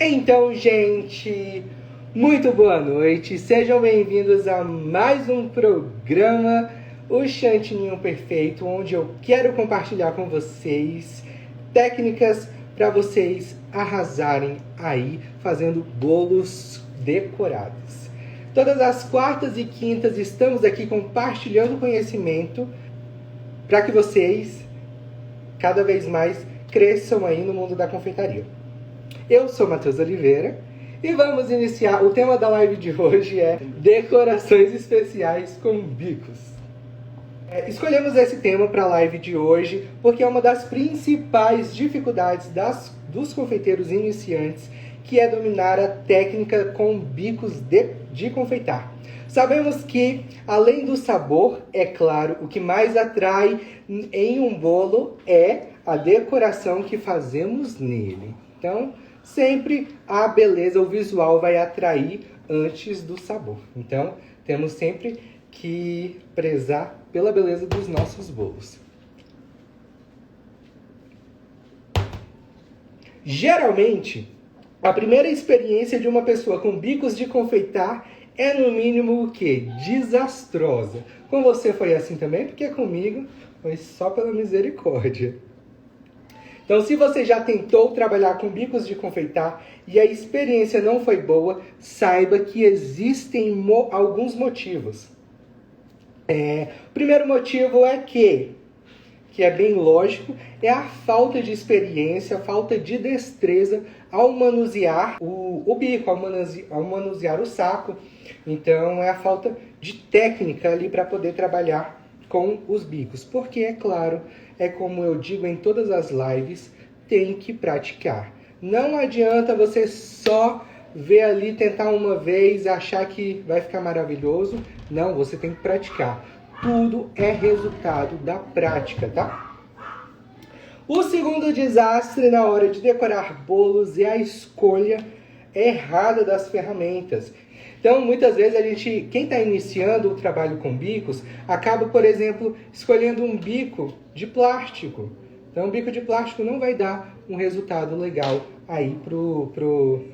Então, gente, muito boa noite. Sejam bem-vindos a mais um programa, o Chantininho Perfeito, onde eu quero compartilhar com vocês técnicas para vocês arrasarem aí fazendo bolos decorados. Todas as quartas e quintas estamos aqui compartilhando conhecimento para que vocês cada vez mais cresçam aí no mundo da confeitaria. Eu sou Matheus Oliveira e vamos iniciar. O tema da live de hoje é decorações especiais com bicos. Escolhemos esse tema para a live de hoje porque é uma das principais dificuldades dos confeiteiros iniciantes, que é dominar a técnica com bicos de confeitar. Sabemos que, além do sabor, é claro, o que mais atrai em um bolo é a decoração que fazemos nele. Então, sempre a beleza, o visual vai atrair antes do sabor. Então, temos sempre que prezar pela beleza dos nossos bolos. Geralmente, a primeira experiência de uma pessoa com bicos de confeitar é, no mínimo, o quê? Desastrosa. Com você foi assim também? Porque comigo foi só pela misericórdia. Então, se você já tentou trabalhar com bicos de confeitar e a experiência não foi boa, saiba que existem alguns motivos. O primeiro motivo é que é bem lógico, é a falta de experiência, a falta de destreza ao manusear o bico, ao manusear o saco. Então, é a falta de técnica ali para poder trabalhar com os bicos. Porque, é claro, é como eu digo em todas as lives, tem que praticar. Não adianta você só ver ali, tentar uma vez, achar que vai ficar maravilhoso. Não, você tem que praticar. Tudo é resultado da prática, tá? O segundo desastre na hora de decorar bolos é a escolha errada das ferramentas. Então, muitas vezes, quem está iniciando o trabalho com bicos, acaba, por exemplo, escolhendo um bico de plástico. Então, o bico de plástico não vai dar um resultado legal aí pro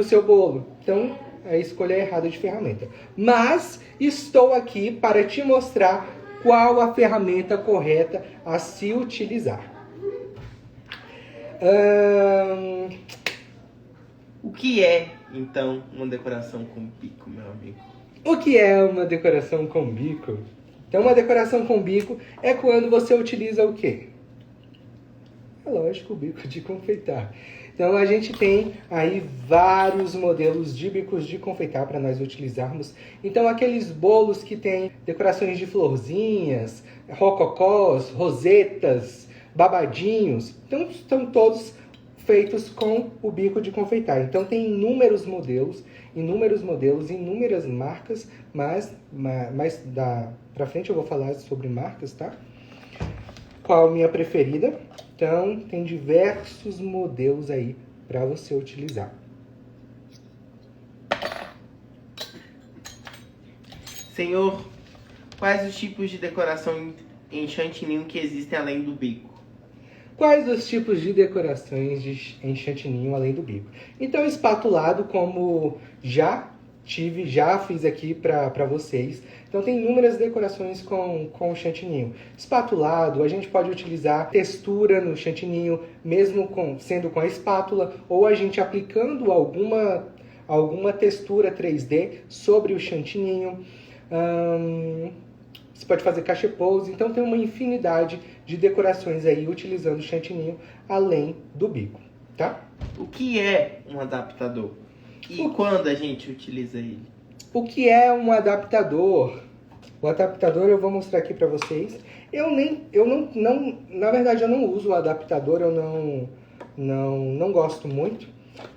seu bolo. Então, a escolha é errada de ferramenta. Mas estou aqui para te mostrar qual a ferramenta correta a se utilizar. O que é, então, uma decoração com bico, meu amigo? O que é uma decoração com bico? Então, uma decoração com bico é quando você utiliza o quê? É lógico, o bico de confeitar. Então, a gente tem aí vários modelos de bicos de confeitar para nós utilizarmos. Então, aqueles bolos que tem decorações de florzinhas, rococós, rosetas, babadinhos, então, estão todos feitos com o bico de confeitar. Então, tem inúmeros modelos, inúmeras marcas, mas pra frente eu vou falar sobre marcas, tá? Qual a minha preferida? Então, tem diversos modelos aí para você utilizar. Senhor, quais os tipos de decoração em chantininho que existem além do bico? Quais os tipos de decorações em chantininho além do bico? Então, espatulado, como já fiz aqui para vocês. Então, tem inúmeras decorações com chantininho. Espatulado, a gente pode utilizar textura no chantininho, mesmo sendo com a espátula, ou a gente aplicando alguma textura 3D sobre o chantininho. Você pode fazer cachepôs, então tem uma infinidade de decorações aí utilizando o chantininho além do bico, tá? O que é um adaptador? E quando a gente utiliza ele? O que é um adaptador? O adaptador eu vou mostrar aqui para vocês. Na verdade eu não uso o adaptador, eu não gosto muito.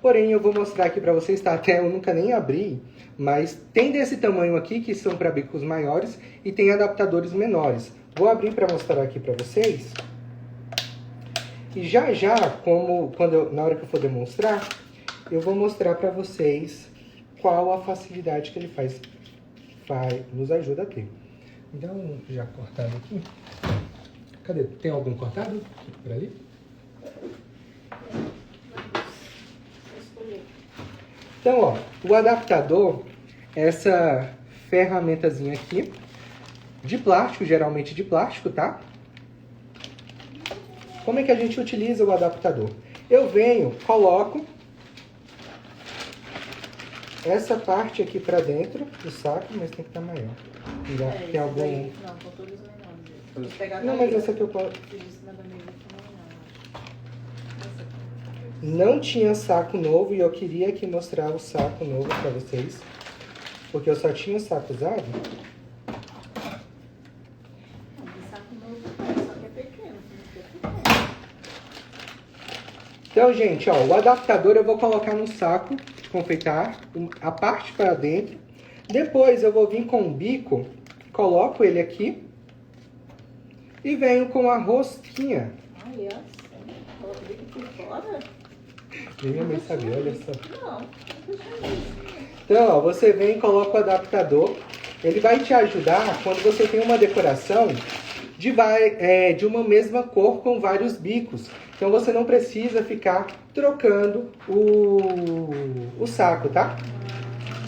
Porém eu vou mostrar aqui para vocês, tá? Até eu nunca nem abri, mas tem desse tamanho aqui que são para bicos maiores e tem adaptadores menores. Vou abrir para mostrar aqui para vocês. E já, na hora que eu for demonstrar, eu vou mostrar para vocês qual a facilidade que ele nos ajuda a ter. Então, já cortado aqui. Cadê? Tem algum cortado por ali? Então, ó, o adaptador, essa ferramentazinha aqui, de plástico, geralmente de plástico, tá? Como é que a gente utiliza o adaptador? Eu venho, coloco essa parte aqui pra dentro do saco, mas tem que estar maior. Tem algum... Daí, não, com todos os menores. Vou pegar Não, daí. mas essa aqui eu posso... Fiz em cima da mesa também, não, acho. Essa aqui. Não tinha saco novo e eu queria aqui mostrar o saco novo pra vocês. Porque eu só tinha o saco usado. Não, tem saco novo, só que é pequeno. Pequeno. Então, gente, ó, o adaptador eu vou colocar no saco, confeitar, a parte para dentro. Depois eu vou vir com o bico, coloco ele aqui e venho com a rosquinha. Ai, é assim. Coloca o bico por fora? Nem minha mãe sabia, olha só. Não, não deixa isso. Então, ó, você vem e coloca o adaptador. Ele vai te ajudar quando você tem uma decoração de uma mesma cor com vários bicos. Então você não precisa ficar trocando o saco, tá?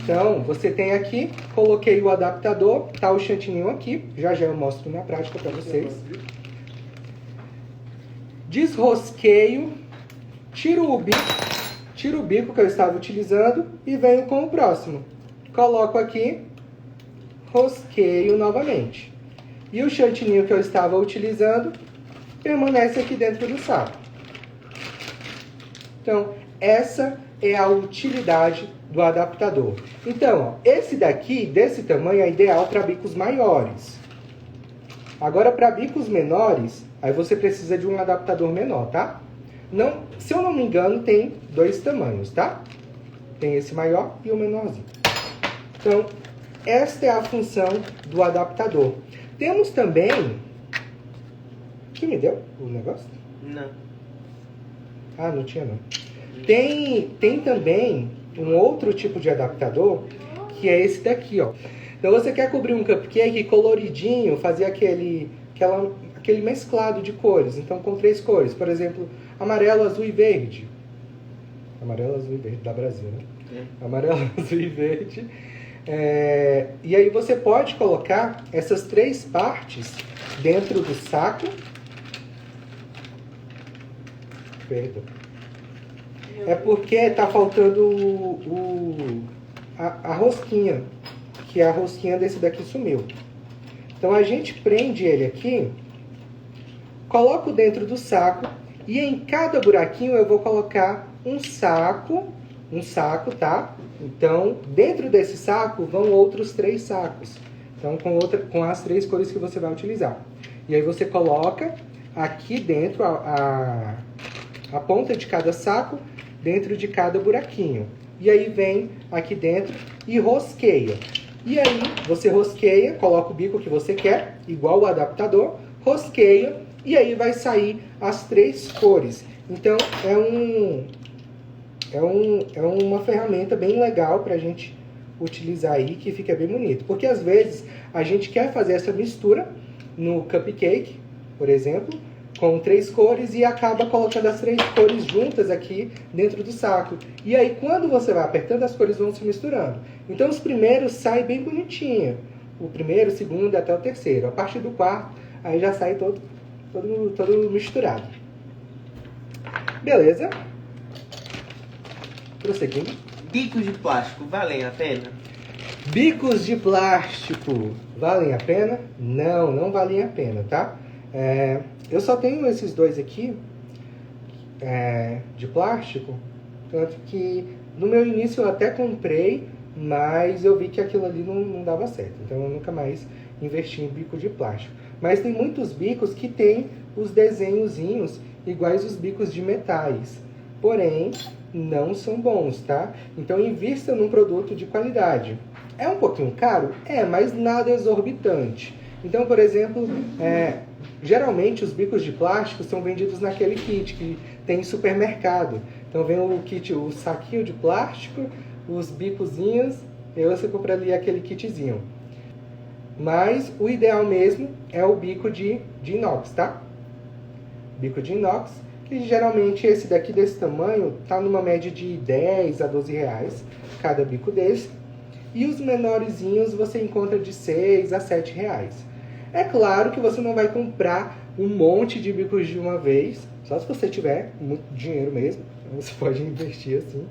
Então, você tem aqui, coloquei o adaptador, tá o chantininho aqui. Já já eu mostro na prática para vocês. Desrosqueio, tiro o bico que eu estava utilizando e venho com o próximo. Coloco aqui, rosqueio novamente. E o chantininho que eu estava utilizando permanece aqui dentro do saco. Então, essa é a utilidade do adaptador. Então, ó, esse daqui, desse tamanho, é ideal para bicos maiores. Agora, para bicos menores, aí você precisa de um adaptador menor, tá? Não, se eu não me engano, tem dois tamanhos, tá? Tem esse maior e o menorzinho. Então, esta é a função do adaptador. Temos também... Que me deu o negócio? Não. Ah, não tinha não. Tem também um outro tipo de adaptador, que é esse daqui, ó. Então você quer cobrir um cupcake coloridinho, fazer aquele mesclado de cores. Então com 3 cores, por exemplo, amarelo, azul e verde. Amarelo, azul e verde, da Brasil, né? Amarelo, azul e verde. E aí você pode colocar essas 3 partes dentro do saco. Perdão. É porque tá faltando a rosquinha, que a rosquinha desse daqui sumiu. Então a gente prende ele aqui, coloco dentro do saco e em cada buraquinho eu vou colocar um saco, tá? Então dentro desse saco vão outros 3 sacos. Então com as 3 cores que você vai utilizar. E aí você coloca aqui dentro a ponta de cada saco dentro de cada buraquinho. E aí vem aqui dentro e rosqueia. E aí você rosqueia, coloca o bico que você quer, igual o adaptador, rosqueia e aí vai sair as 3 cores. Então é uma ferramenta bem legal pra gente utilizar aí, que fica bem bonito. Porque às vezes a gente quer fazer essa mistura no cupcake, por exemplo, com 3 cores e acaba colocando as 3 cores juntas aqui dentro do saco. E aí quando você vai apertando, as cores vão se misturando. Então os primeiros saem bem bonitinho. O primeiro, o segundo até o terceiro. A partir do quarto, aí já sai todo misturado. Beleza? Prosseguindo. Bicos de plástico valem a pena? Bicos de plástico valem a pena? Não, não valem a pena, tá? Eu só tenho esses 2 aqui de plástico, tanto que no meu início eu até comprei, mas eu vi que aquilo ali não dava certo, então eu nunca mais investi em bico de plástico. Mas tem muitos bicos que tem os desenhozinhos iguais os bicos de metais, porém não são bons, tá? Então invista num produto de qualidade. É um pouquinho caro? Mas nada exorbitante. Então, por exemplo, geralmente os bicos de plástico são vendidos naquele kit que tem em supermercado. Então vem o kit, o saquinho de plástico, os bicozinhos, e aí você compra ali aquele kitzinho. Mas o ideal mesmo é o bico de inox, tá? Bico de inox, que geralmente esse daqui desse tamanho tá numa média de 10 a 12 reais cada bico desse. E os menorzinhos você encontra de 6 a 7 reais. É claro que você não vai comprar um monte de bicos de uma vez, só se você tiver muito dinheiro mesmo, você pode investir assim.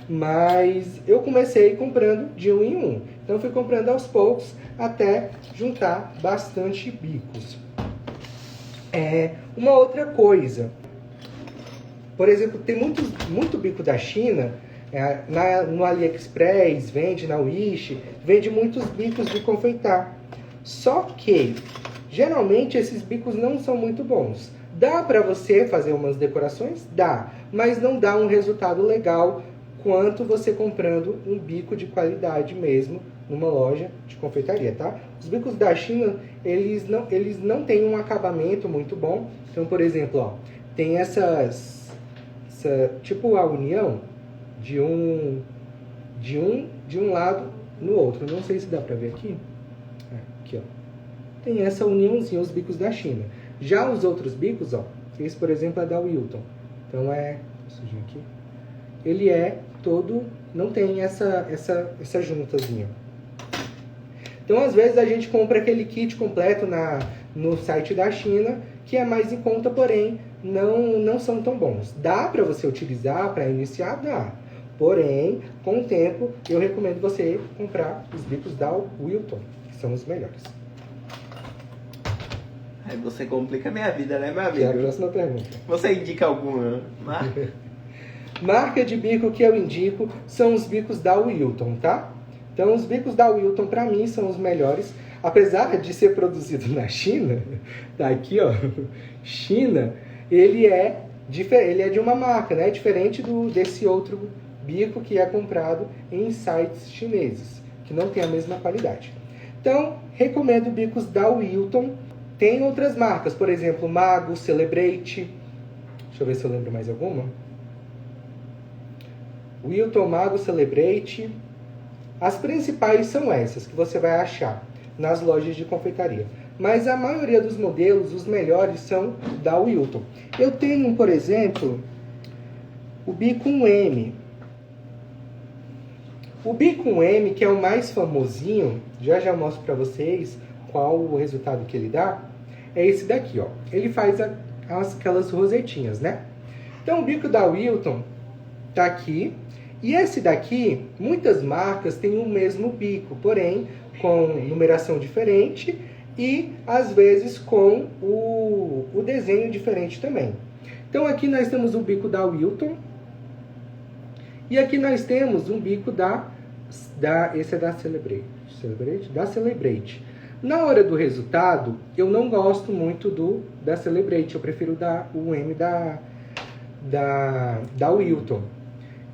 Mas eu comecei comprando de um em um. Então eu fui comprando aos poucos até juntar bastante bicos. Uma outra coisa, por exemplo, tem muito bico da China, no AliExpress, vende na Wish, vende muitos bicos de confeitar. Só que, geralmente, esses bicos não são muito bons. Dá para você fazer umas decorações? Dá, mas não dá um resultado legal quanto você comprando um bico de qualidade mesmo numa loja de confeitaria, tá? Os bicos da China, eles não têm um acabamento muito bom. Então, por exemplo, ó, tem tipo a união de um lado no outro. Não sei se dá pra ver aqui. Aqui, ó. Tem essa uniãozinha, os bicos da China. Já os outros bicos, ó, esse, por exemplo, é da Wilton. Então sujinho aqui. Ele é todo, não tem essa juntazinha. Então, às vezes, a gente compra aquele kit completo no site da China, que é mais em conta, porém, não são tão bons. Dá para você utilizar, para iniciar? Dá. Porém, com o tempo, eu recomendo você comprar os bicos da Wilton, que são os melhores. Aí você complica a minha vida, né, meu amigo? Quero a próxima pergunta. Você indica alguma marca? Marca de bico que eu indico são os bicos da Wilton, tá? Então, os bicos da Wilton, para mim, são os melhores. Apesar de ser produzido na China, tá aqui, ó, China, ele é de uma marca, né? Diferente desse outro bico que é comprado em sites chineses, que não tem a mesma qualidade. Então, recomendo bicos da Wilton. Tem outras marcas, por exemplo, Mago, Celebrate. Deixa eu ver se eu lembro mais alguma. Wilton, Mago, Celebrate. As principais são essas que você vai achar nas lojas de confeitaria. Mas a maioria dos modelos, os melhores, são da Wilton. Eu tenho, por exemplo, o bico 1M. O bico 1M, que é o mais famosinho, já mostro para vocês qual o resultado que ele dá, é esse daqui, ó. Ele faz aquelas rosetinhas, né? Então, o bico da Wilton tá aqui. E esse daqui, muitas marcas têm o mesmo bico, porém com numeração diferente e às vezes com o desenho diferente também. Então aqui nós temos o bico da Wilton e aqui nós temos um bico esse é da Celebrate, da Celebrate. Na hora do resultado, eu não gosto muito da Celebrate, eu prefiro o M da Wilton.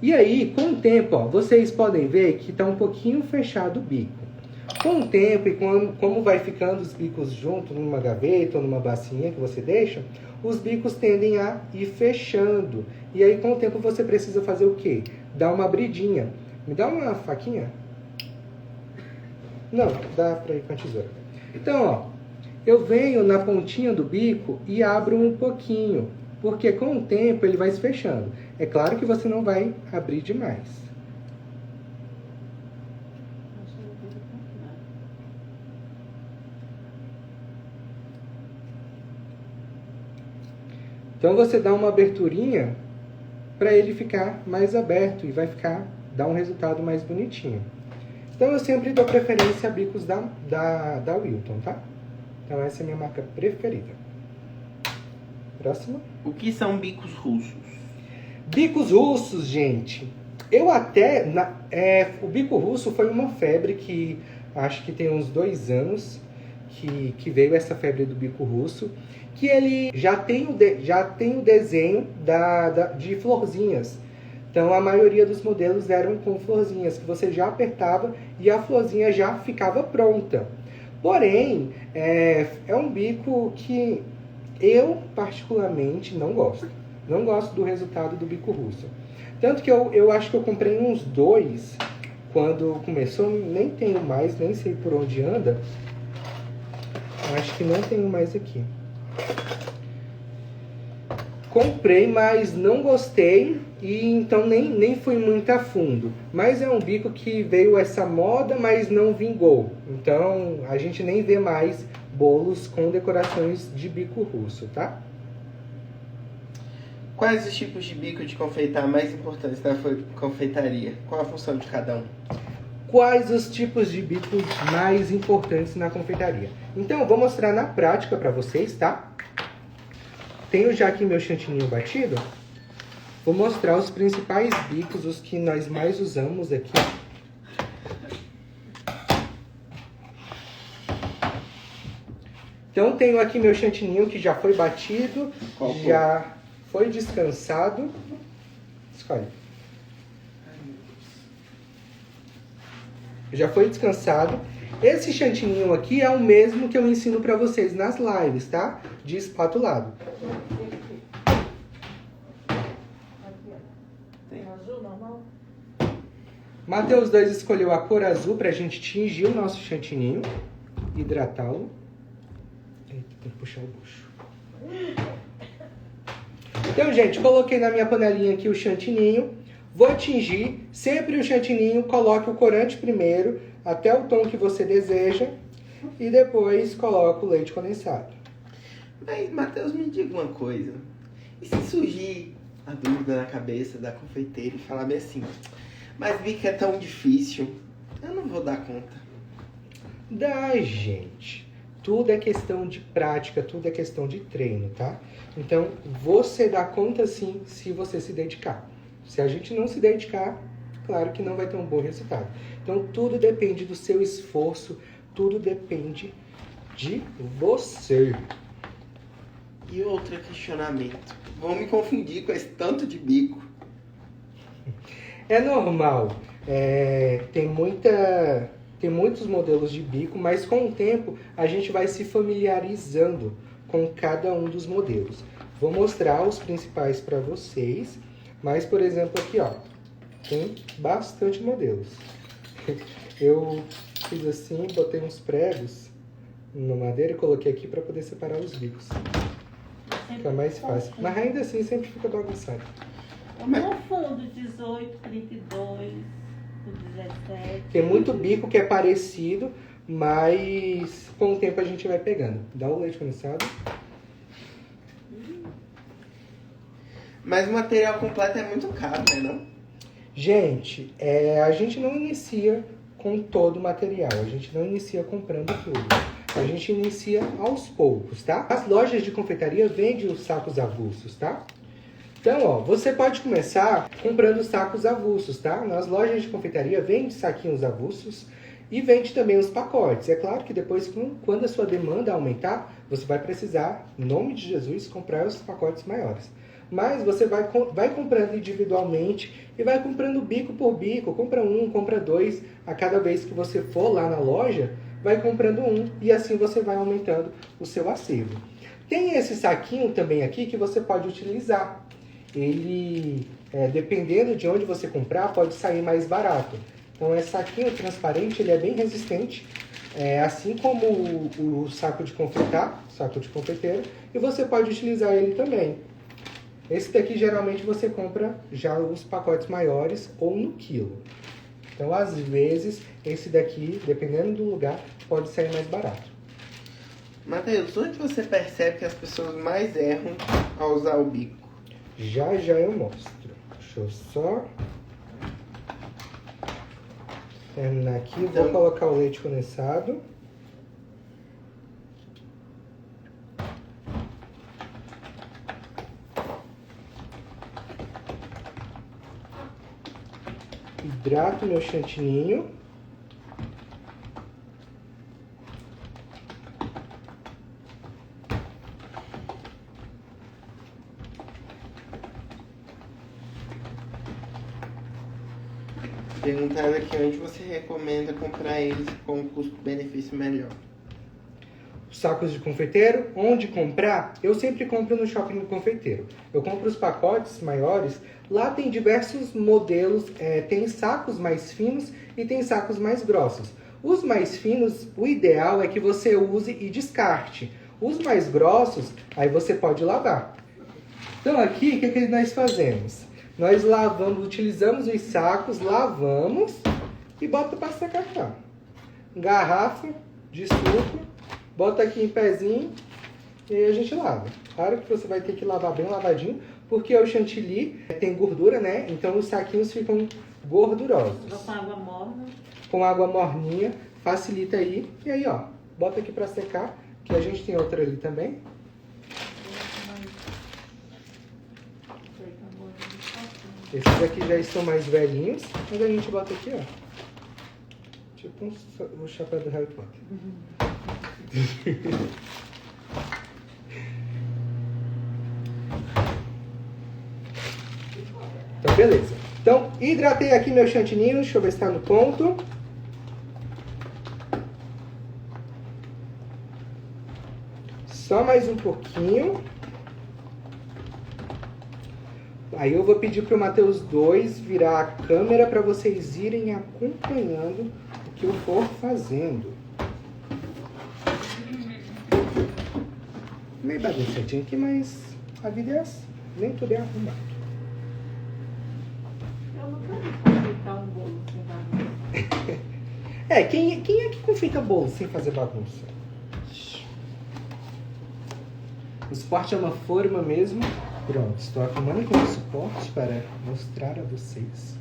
E aí, com o tempo, ó, vocês podem ver que está um pouquinho fechado o bico. Com o tempo e como vai ficando os bicos juntos numa gaveta ou numa bacinha que você deixa, os bicos tendem a ir fechando. E aí, com o tempo, você precisa fazer o quê? Dar uma abridinha. Me dá uma faquinha? Não, dá para ir com a tesoura. Então, ó, eu venho na pontinha do bico e abro um pouquinho. Porque com o tempo ele vai se fechando. É claro que você não vai abrir demais. Então você dá uma aberturinha para ele ficar mais aberto e vai dar um resultado mais bonitinho. Então eu sempre dou preferência a bicos da Wilton, tá? Então essa é a minha marca preferida. Próximo. O que são bicos russos? Bicos russos, gente. O bico russo foi uma febre que acho que tem uns 2 anos que veio essa febre do bico russo, que ele já tem o desenho de florzinhas. Então a maioria dos modelos eram com florzinhas, que você já apertava e a florzinha já ficava pronta. Porém, é um bico que eu particularmente não gosto. Não gosto do resultado do bico russo. Tanto que eu acho que eu comprei uns 2 quando começou, nem tenho mais, nem sei por onde anda. Acho que não tenho mais aqui. Comprei, mas não gostei e então nem fui muito a fundo. Mas é um bico que veio essa moda, mas não vingou. Então a gente nem vê mais bolos com decorações de bico russo, tá? Quais os tipos de bico de confeitar mais importantes da confeitaria? Qual a função de cada um? Quais os tipos de bicos mais importantes na confeitaria? Então eu vou mostrar na prática para vocês, tá? Tenho já aqui meu chantininho batido. Vou mostrar os principais bicos, os que nós mais usamos aqui. Então tenho aqui meu chantininho que já foi batido, já foi descansado. Escolhe. Já foi descansado. Esse chantininho aqui é o mesmo que eu ensino para vocês nas lives, tá? De espatulado. Tem azul normal? Mateus 2 escolheu a cor azul pra gente tingir o nosso chantininho. Hidratá-lo. Eita, tem que puxar o bucho. Então, gente, coloquei na minha panelinha aqui o chantininho. Vou tingir. Sempre o chantininho, coloque o corante primeiro, até o tom que você deseja. E depois coloco o leite condensado. Mas, Matheus, me diga uma coisa. E se surgir a dúvida na cabeça da confeiteira e falar bem assim, mas bico é tão difícil, eu não vou dar conta. Dá, gente. Tudo é questão de prática, tudo é questão de treino, tá? Então, você dá conta sim se você se dedicar. Se a gente não se dedicar, claro que não vai ter um bom resultado. Então, tudo depende do seu esforço, tudo depende de você. E outro questionamento. Vão me confundir com esse tanto de bico. É normal. Tem muitos modelos de bico, mas com o tempo a gente vai se familiarizando com cada um dos modelos. Vou mostrar os principais para vocês, mas, por exemplo, aqui, ó, tem bastante modelos. Eu fiz assim, botei uns pregos na madeira e coloquei aqui para poder separar os bicos. Fica mais fácil. Mas ainda assim sempre fica bagunçado. No fundo, 18, 32, 17. Tem muito bico que é parecido, mas com o tempo a gente vai pegando. Dá o leite condensado. Mas o material completo é muito caro, né, não? Gente, a gente não inicia com todo o material. A gente não inicia comprando tudo. A gente inicia aos poucos, tá? As lojas de confeitaria vendem os sacos avulsos, tá? Então, ó, você pode começar comprando sacos avulsos, tá? Nas lojas de confeitaria vende saquinhos avulsos e vende também os pacotes. É claro que depois, quando a sua demanda aumentar, você vai precisar, em nome de Jesus, comprar os pacotes maiores. Mas você vai comprando individualmente e vai comprando bico por bico. Compra um, compra dois. A cada vez que você for lá na loja, vai comprando um e assim você vai aumentando o seu acervo. Tem esse saquinho também aqui que você pode utilizar. Ele, dependendo de onde você comprar, pode sair mais barato. Então, esse saquinho transparente, ele é bem resistente, assim como o saco de confeitar, saco de confeiteiro, e você pode utilizar ele também. Esse daqui, geralmente, você compra já os pacotes maiores ou no quilo. Então, às vezes, esse daqui, dependendo do lugar, pode sair mais barato. Matheus, onde você percebe que as pessoas mais erram ao usar o bico? Já eu mostro. Deixa eu só terminar aqui. Vou colocar o leite condensado. Hidrato meu chantininho. Perguntaram aqui onde você recomenda comprar eles com um custo-benefício melhor. Sacos de confeiteiro, onde comprar? Eu sempre compro no shopping do confeiteiro. Eu compro os pacotes maiores, lá tem diversos modelos, tem sacos mais finos e tem sacos mais grossos. Os mais finos, o ideal é que você use e descarte. Os mais grossos, aí você pode lavar. Então aqui, o que nós fazemos? Nós lavamos, utilizamos os sacos, lavamos e bota para secar aqui, ó. Garrafa de suco, bota aqui em pezinho e aí a gente lava. Claro que você vai ter que lavar bem lavadinho, porque o chantilly tem gordura, né? Então os saquinhos ficam gordurosos. Com água morna. Com água morninha, facilita aí. E aí, ó, bota aqui para secar, que a gente tem outra ali também. Esses aqui já estão mais velhinhos, mas a gente bota aqui, ó. Tipo um chapéu do Harry Potter. Então, beleza. Então, hidratei aqui meu chantininho. Deixa eu ver se tá no ponto. Só mais um pouquinho. Aí eu vou pedir pro Matheus 2 virar a câmera para vocês irem acompanhando o que eu for fazendo. Meio bagunçadinho aqui, mas a vida é assim. Nem tudo é arrumado. Eu nunca vi confeitar um bolo sem bagunça. Quem é que confeita bolo sem fazer bagunça? O suporte é uma forma mesmo. Pronto, estou arrumando aqui o suporte para mostrar a vocês.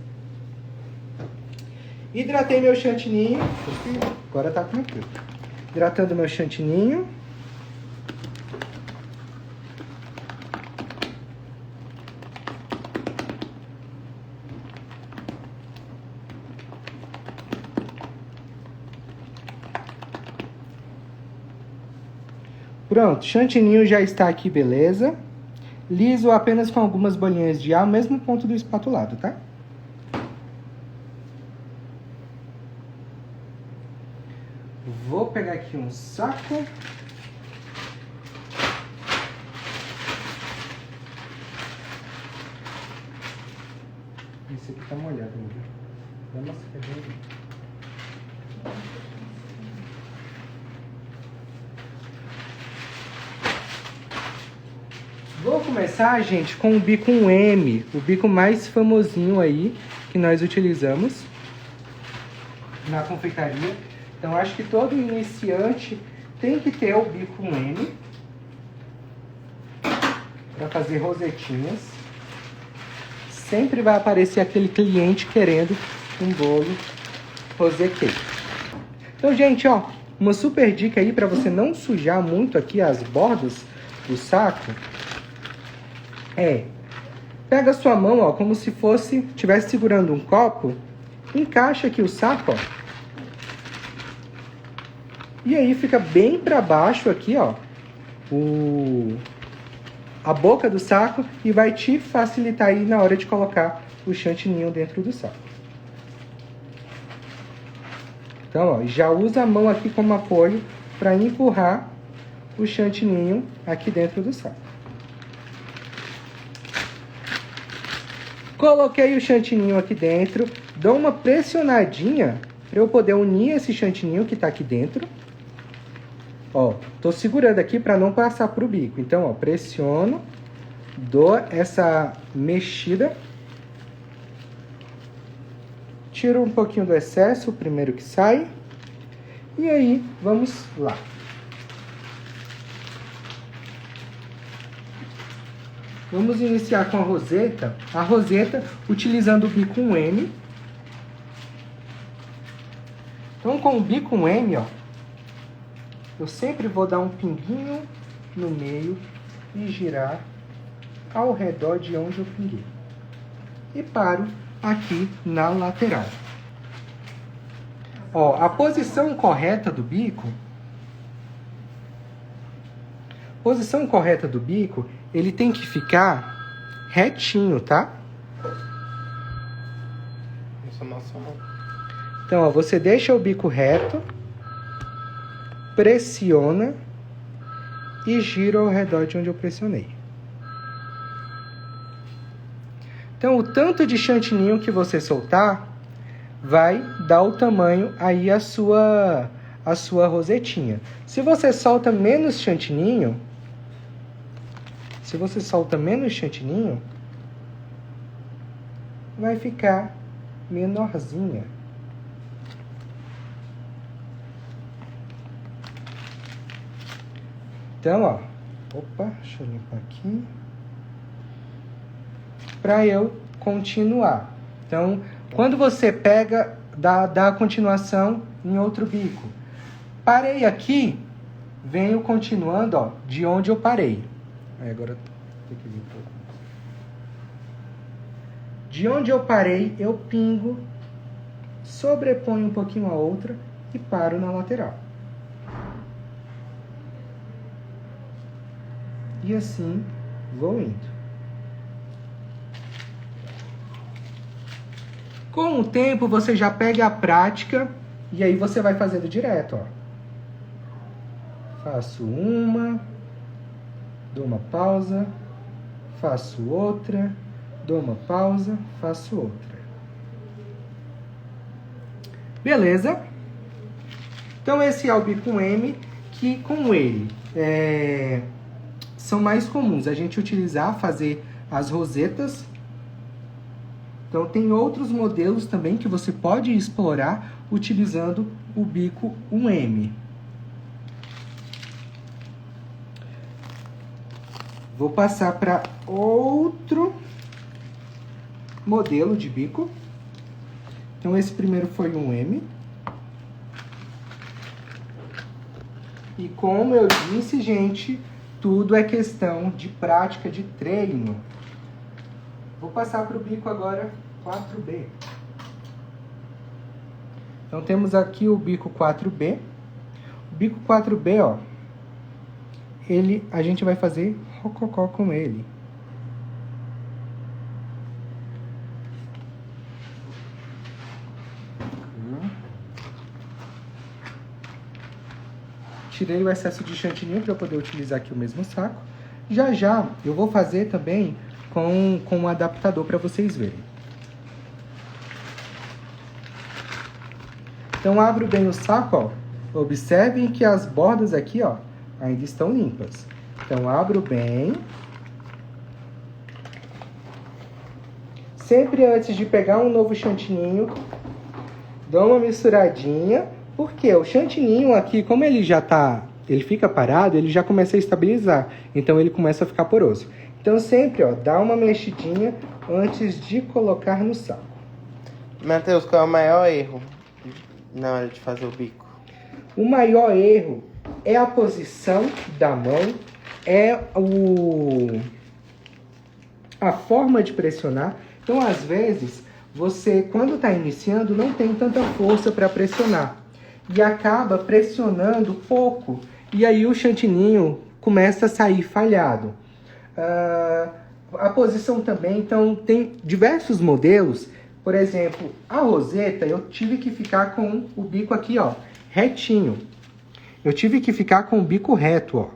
Hidratei meu chantininho. Agora tá tranquilo. Hidratando meu chantininho. Pronto, chantininho já está aqui, beleza? Liso apenas com algumas bolinhas de ar, mesmo ponto do espatulado, tá? Vou pegar aqui um saco. Esse aqui tá molhado ainda. Dá uma secadinha. Vou começar, gente, com o bico M, o bico mais famosinho aí que nós utilizamos na confeitaria. Então, acho que todo iniciante tem que ter o bico M para fazer rosetinhas. Sempre vai aparecer aquele cliente querendo um bolo rosé cake. Então, gente, ó, uma super dica aí para você não sujar muito aqui as bordas do saco. Pega a sua mão, ó, como se estivesse segurando um copo, encaixa aqui o saco, ó. E aí fica bem para baixo aqui, ó, a boca do saco e vai te facilitar aí na hora de colocar o chantininho dentro do saco. Então, ó, já usa a mão aqui como apoio para empurrar o chantininho aqui dentro do saco. Coloquei o chantininho aqui dentro, dou uma pressionadinha para eu poder unir esse chantininho que está aqui dentro. Ó, tô segurando aqui para não passar pro bico. Então, ó, pressiono, dou essa mexida, tiro um pouquinho do excesso, o primeiro que sai, e aí vamos lá. Vamos iniciar com a roseta utilizando o bico M. Então, com o bico M, ó, eu sempre vou dar um pinguinho no meio e girar ao redor de onde eu pinguei. E paro aqui na lateral. Ó, a posição correta do bico... ele tem que ficar retinho, tá? Então, ó, você deixa o bico reto, pressiona e gira ao redor de onde eu pressionei. Então, o tanto de chantininho que você soltar vai dar o tamanho aí a sua rosetinha. Se você solta menos chantininho, Se você solta menos chantininho, vai ficar menorzinha. Então, ó, opa, deixa eu limpar aqui. Para eu continuar. Então, quando você pega, dá a continuação em outro bico. Parei aqui, venho continuando, ó, de onde eu parei. Aí agora tem que vir um pouco. De onde eu parei, eu pingo, sobreponho um pouquinho a outra e paro na lateral. E assim vou indo. Com o tempo, você já pega a prática e aí você vai fazendo direto, ó. Faço uma, dou uma pausa, faço outra, dou uma pausa, faço outra. Beleza? Então esse é o bico M, que com ele são mais comuns a gente utilizar, fazer as rosetas. Então tem outros modelos também que você pode explorar utilizando o bico 1M. Vou passar para outro modelo de bico. Então esse primeiro foi um M. E como eu disse, gente, tudo é questão de prática, de treino. Vou passar para o bico agora 4B. Então temos aqui o bico 4B. O bico 4B, ó, a gente vai fazer rococó com ele. Tirei o excesso de chantilly para eu poder utilizar aqui o mesmo saco. Já já eu vou fazer também com um adaptador para vocês verem. Então abro bem o saco, ó. Observem que as bordas aqui, ó, ainda estão limpas. Então abro bem. Sempre antes de pegar um novo chantininho, dou uma misturadinha, porque o chantininho aqui, como ele ele fica parado, ele já começa a estabilizar. Então ele começa a ficar poroso. Então sempre, ó, dá uma mexidinha antes de colocar no saco. Matheus, qual é o maior erro na hora de fazer o bico? O maior erro é a posição da mão, a forma de pressionar. Então, às vezes, você, quando está iniciando, não tem tanta força para pressionar. E acaba pressionando pouco. E aí o chantininho começa a sair falhado. A posição também, então, tem diversos modelos. Por exemplo, a roseta, eu tive que ficar com o bico aqui, ó, retinho. Eu tive que ficar com o bico reto, ó.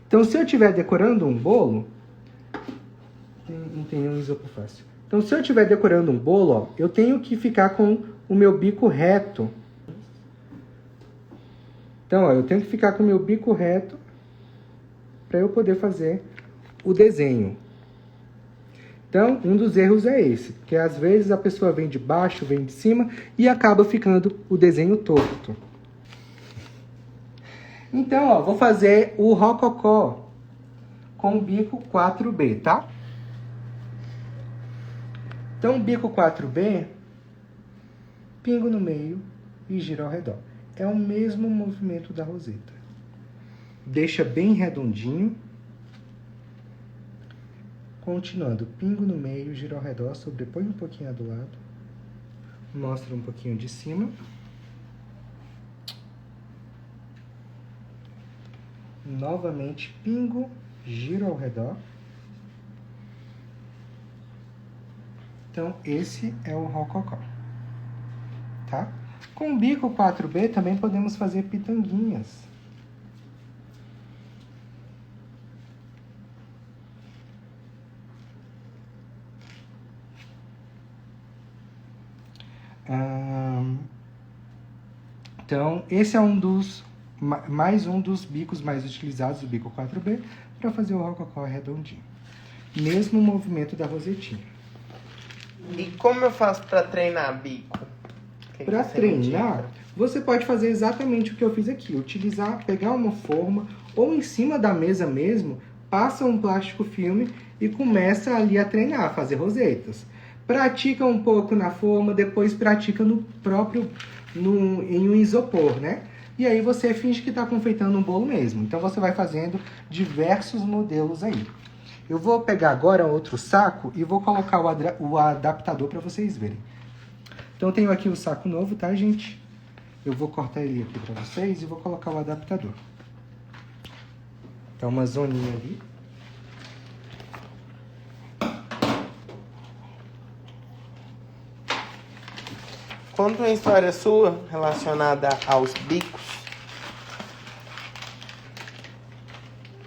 Então, se eu estiver decorando um bolo... Não tem nenhum isopor fácil. Então, se eu estiver decorando um bolo, ó, eu tenho que ficar com o meu bico reto. Então, ó, eu tenho que ficar com o meu bico reto para eu poder fazer o desenho. Então, um dos erros é esse, que às vezes a pessoa vem de baixo, vem de cima e acaba ficando o desenho torto. Então, ó, vou fazer o rococó com o bico 4B, tá? Então, o bico 4B, pingo no meio e giro ao redor. É o mesmo movimento da roseta. Deixa bem redondinho. Continuando, pingo no meio, giro ao redor, sobrepõe um pouquinho do lado. Mostra um pouquinho de cima. Novamente, pingo, giro ao redor. Então, esse é o rococó, tá? Com o bico 4B também podemos fazer pitanguinhas. Então, esse é mais um dos bicos mais utilizados, o bico 4B, para fazer o rococó redondinho. mesmo movimento da rosetinha. E como eu faço pra treinar bico? Para treinar, você pode fazer exatamente o que eu fiz aqui. Pegar uma forma ou em cima da mesa mesmo, passa um plástico filme e começa ali a treinar, a fazer rosetas. Pratica um pouco na forma, depois pratica em um isopor, né? E aí você finge que está confeitando um bolo mesmo. Então você vai fazendo diversos modelos aí. Eu vou pegar agora outro saco e vou colocar o adaptador para vocês verem. Então eu tenho aqui o saco novo, tá, gente? Eu vou cortar ele aqui para vocês e vou colocar o adaptador. Tá uma zoninha ali. Conta uma história sua relacionada aos bicos.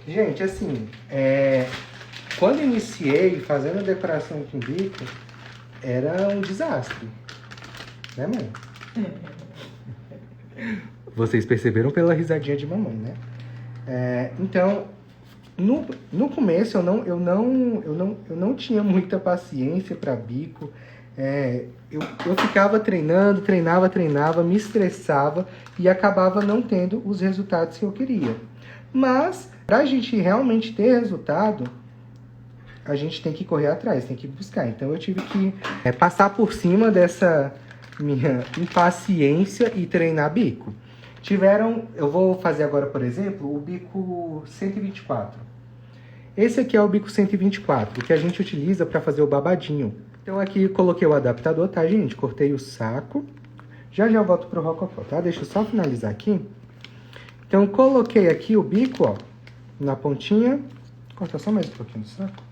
Gente, assim, quando iniciei fazendo decoração com bico, era um desastre. Né, mãe? Vocês perceberam pela risadinha de mamãe, né? Então, no começo eu não tinha muita paciência para bico. Eu ficava treinava, me estressava e acabava não tendo os resultados que eu queria. Mas, para a gente realmente ter resultado, a gente tem que correr atrás, tem que buscar. Então, eu tive que passar por cima dessa minha impaciência e treinar bico. Eu vou fazer agora, por exemplo, o bico 124. Esse aqui é o bico 124, que a gente utiliza para fazer o babadinho. Então aqui eu coloquei o adaptador, tá, gente? Cortei o saco. Já volto pro rococó, tá? Deixa eu só finalizar aqui. Então coloquei aqui o bico, ó, na pontinha. Corta só mais um pouquinho do saco.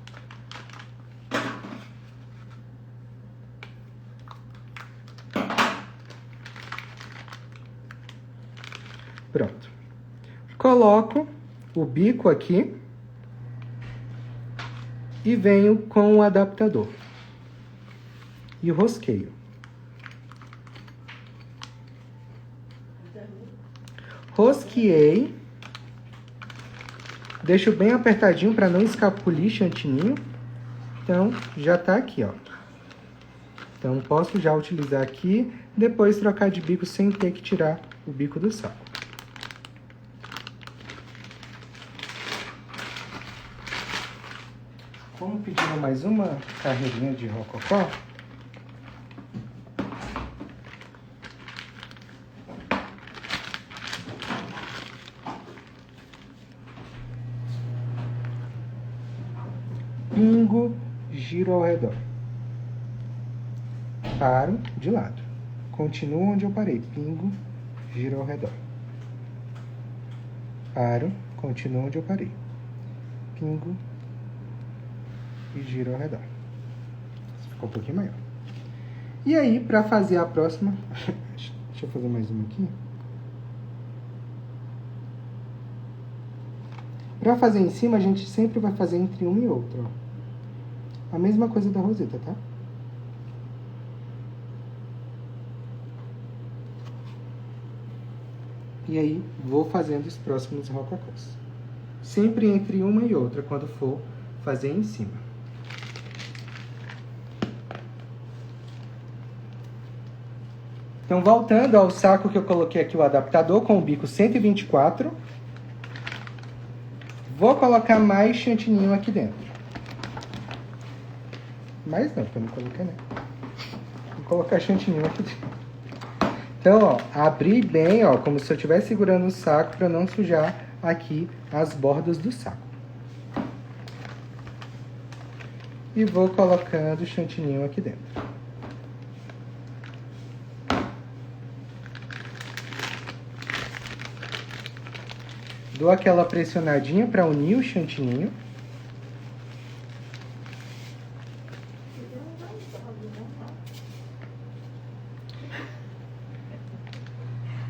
Pronto. Coloco o bico aqui e venho com o adaptador. E rosqueio. Rosqueei. Deixo bem apertadinho para não escapulir chantininho. Então, já tá aqui, ó. Então, posso já utilizar aqui, depois trocar de bico sem ter que tirar o bico do saco. Como pediram mais uma carreirinha de rococó, pingo, giro ao redor. Paro de lado. Continuo onde eu parei. Pingo, giro ao redor. Paro, continuo onde eu parei. Pingo e giro ao redor. Ficou um pouquinho maior. E aí, para fazer a próxima... Deixa eu fazer mais uma aqui. Para fazer em cima, a gente sempre vai fazer entre uma e outra, ó. A mesma coisa da roseta, tá? E aí, vou fazendo os próximos rococós. Sempre entre uma e outra, quando for fazer em cima. Então, voltando ao saco que eu coloquei aqui o adaptador com o bico 124. Vou colocar mais chantininho aqui dentro. Mais não, porque eu não coloquei, né? Vou colocar chantininho aqui dentro. Então, ó, abri bem, ó, como se eu estivesse segurando o saco para não sujar aqui as bordas do saco. E vou colocando chantininho aqui dentro. Dou aquela pressionadinha para unir o chantininho.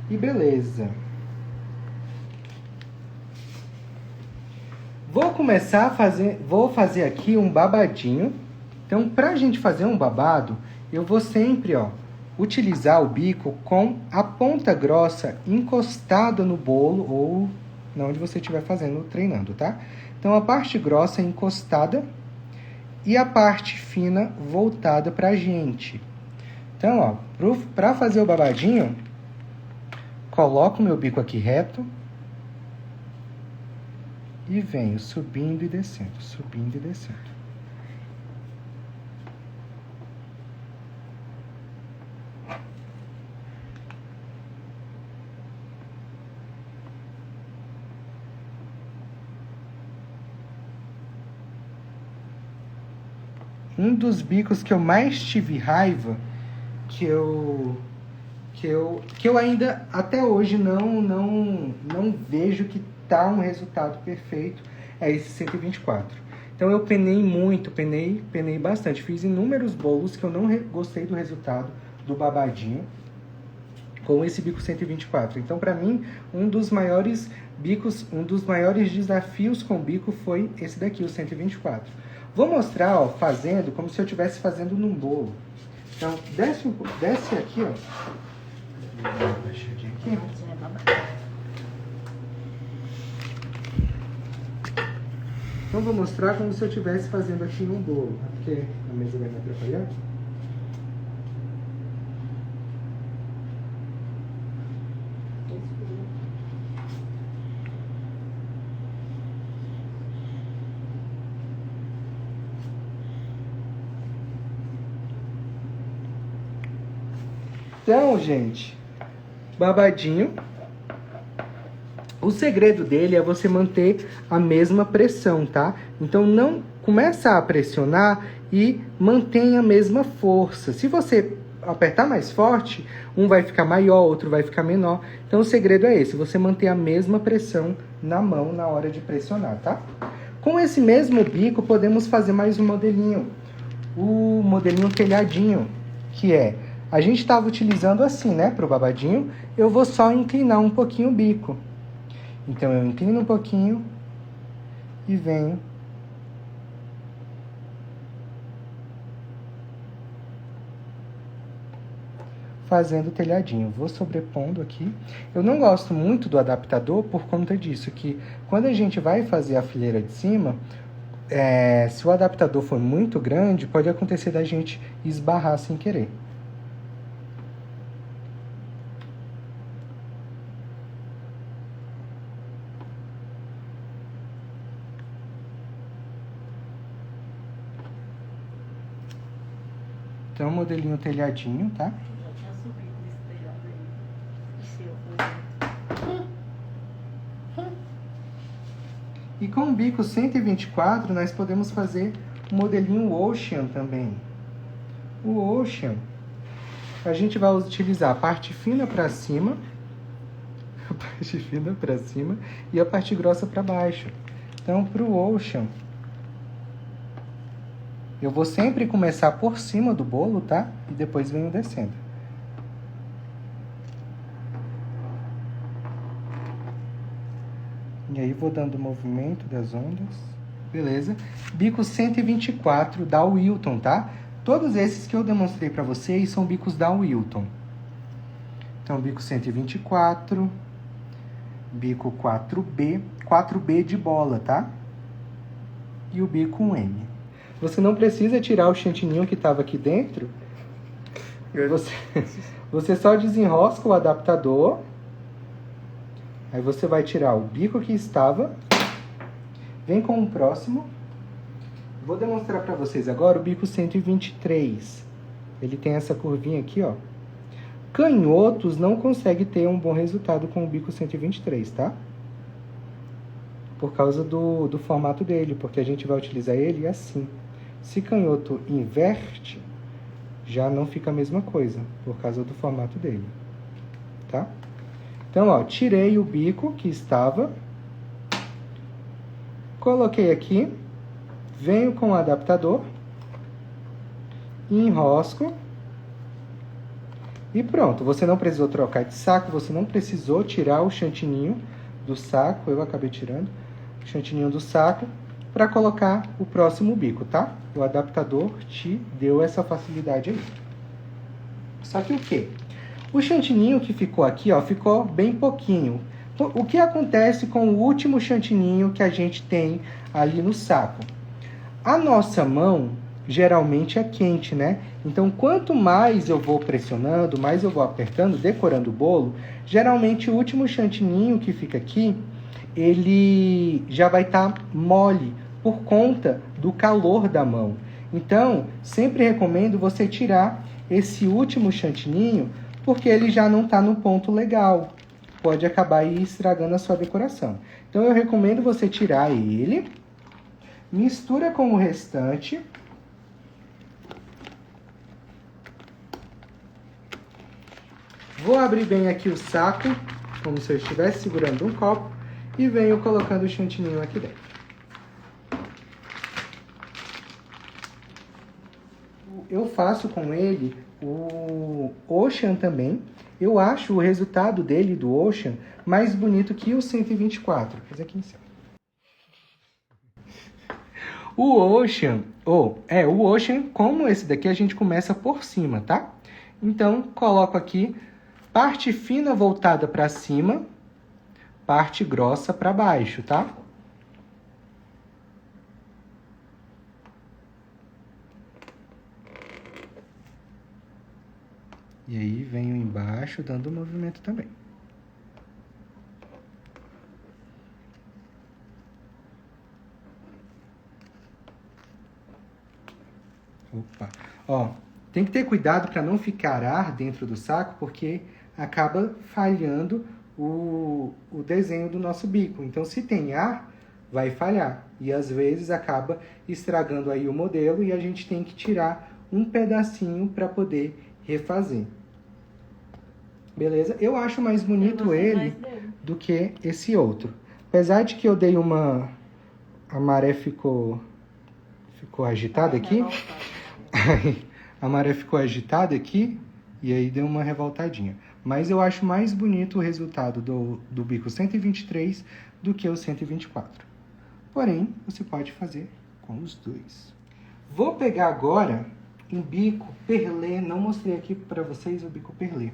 E beleza. Vou fazer aqui um babadinho. Então, pra gente fazer um babado, eu vou sempre, ó, utilizar o bico com a ponta grossa encostada no bolo ou onde você estiver fazendo, treinando, tá? Então, a parte grossa é encostada e a parte fina voltada pra gente. Então, ó, para fazer o babadinho, coloco o meu bico aqui reto e venho subindo e descendo, subindo e descendo. Um dos bicos que eu mais tive raiva, que eu ainda até hoje não vejo que tá um resultado perfeito, é esse 124. Então eu penei muito, penei bastante. Fiz inúmeros bolos que eu não gostei do resultado do babadinho com esse bico 124. Então, para mim, um dos maiores desafios com o bico foi esse daqui, o 124. Vou mostrar, ó, fazendo como se eu estivesse fazendo num bolo. Então, desce aqui, ó. Vou dar uma baixadinha aqui. Então, vou mostrar como se eu estivesse fazendo aqui num bolo. Porque a mesa vai me atrapalhar. Então, gente, babadinho. O segredo dele é você manter a mesma pressão, tá? Então, não começa a pressionar e mantenha a mesma força. Se você apertar mais forte, um vai ficar maior, outro vai ficar menor. Então, o segredo é esse, você manter a mesma pressão na mão na hora de pressionar, tá? Com esse mesmo bico, podemos fazer mais um modelinho. O modelinho telhadinho, que é... A gente estava utilizando assim, né, para o babadinho. Eu vou só inclinar um pouquinho o bico. Então, eu inclino um pouquinho e venho. Fazendo o telhadinho. Vou sobrepondo aqui. Eu não gosto muito do adaptador por conta disso, que quando a gente vai fazer a fileira de cima, se o adaptador for muito grande, pode acontecer da gente esbarrar sem querer. Então, modelinho telhadinho, tá? Já tinha subido nesse telhado aí. E com o bico 124, nós podemos fazer o modelinho Ocean também. O Ocean, a gente vai utilizar a parte fina para cima, e a parte grossa para baixo. Então, para o Ocean, eu vou sempre começar por cima do bolo, tá? E depois venho descendo. E aí vou dando o movimento das ondas. Beleza? Bico 124 da Wilton, tá? Todos esses que eu demonstrei pra vocês são bicos da Wilton. Então, bico 124, bico 4B, 4B de bola, tá? E o bico 1M. Você não precisa tirar o chantininho que estava aqui dentro. Você só desenrosca o adaptador. Aí você vai tirar o bico que estava. Vem com o próximo. Vou demonstrar para vocês agora o bico 123. Ele tem essa curvinha aqui, ó. Canhotos não conseguem ter um bom resultado com o bico 123, tá? Por causa do formato dele, porque a gente vai utilizar ele assim. Se canhoto inverte, já não fica a mesma coisa, por causa do formato dele, tá? Então, ó, tirei o bico que estava, coloquei aqui, venho com o adaptador, enrosco e pronto. Você não precisou trocar de saco, você não precisou tirar o chantininho do saco, eu acabei tirando o chantininho do saco, para colocar o próximo bico, tá? O adaptador te deu essa facilidade aí. Só que o quê? O chantininho que ficou aqui, ó, ficou bem pouquinho. O que acontece com o último chantininho que a gente tem ali no saco? A nossa mão geralmente é quente, né? Então, quanto mais eu vou pressionando, mais eu vou apertando, decorando o bolo, geralmente o último chantininho que fica aqui, ele já vai estar mole por conta do calor da mão. Então, sempre recomendo você tirar esse último chantininho, porque ele já não está no ponto legal. Pode acabar aí estragando a sua decoração. Então, eu recomendo você tirar ele, mistura com o restante. Vou abrir bem aqui o saco, como se eu estivesse segurando um copo, e venho colocando o chantininho aqui dentro. Eu faço com ele o Ocean também. Eu acho o resultado dele, do Ocean, mais bonito que o 124. Vou fazer aqui em cima. O Ocean, o Ocean, como esse daqui, a gente começa por cima, tá? Então, coloco aqui parte fina voltada para cima, parte grossa para baixo, tá? E aí venho embaixo dando movimento também. Opa! Ó, tem que ter cuidado para não ficar ar dentro do saco, porque acaba falhando o desenho do nosso bico. Então, se tem ar, vai falhar. E às vezes acaba estragando aí o modelo e a gente tem que tirar um pedacinho para poder refazer. Beleza? Eu acho mais bonito ele do que esse outro. Apesar de que eu dei uma... A maré ficou agitada aqui. A maré ficou agitada aqui e aí deu uma revoltadinha. Mas eu acho mais bonito o resultado do bico 123 do que o 124. Porém, você pode fazer com os dois. Vou pegar agora um bico perlê. Não mostrei aqui para vocês o bico perlê.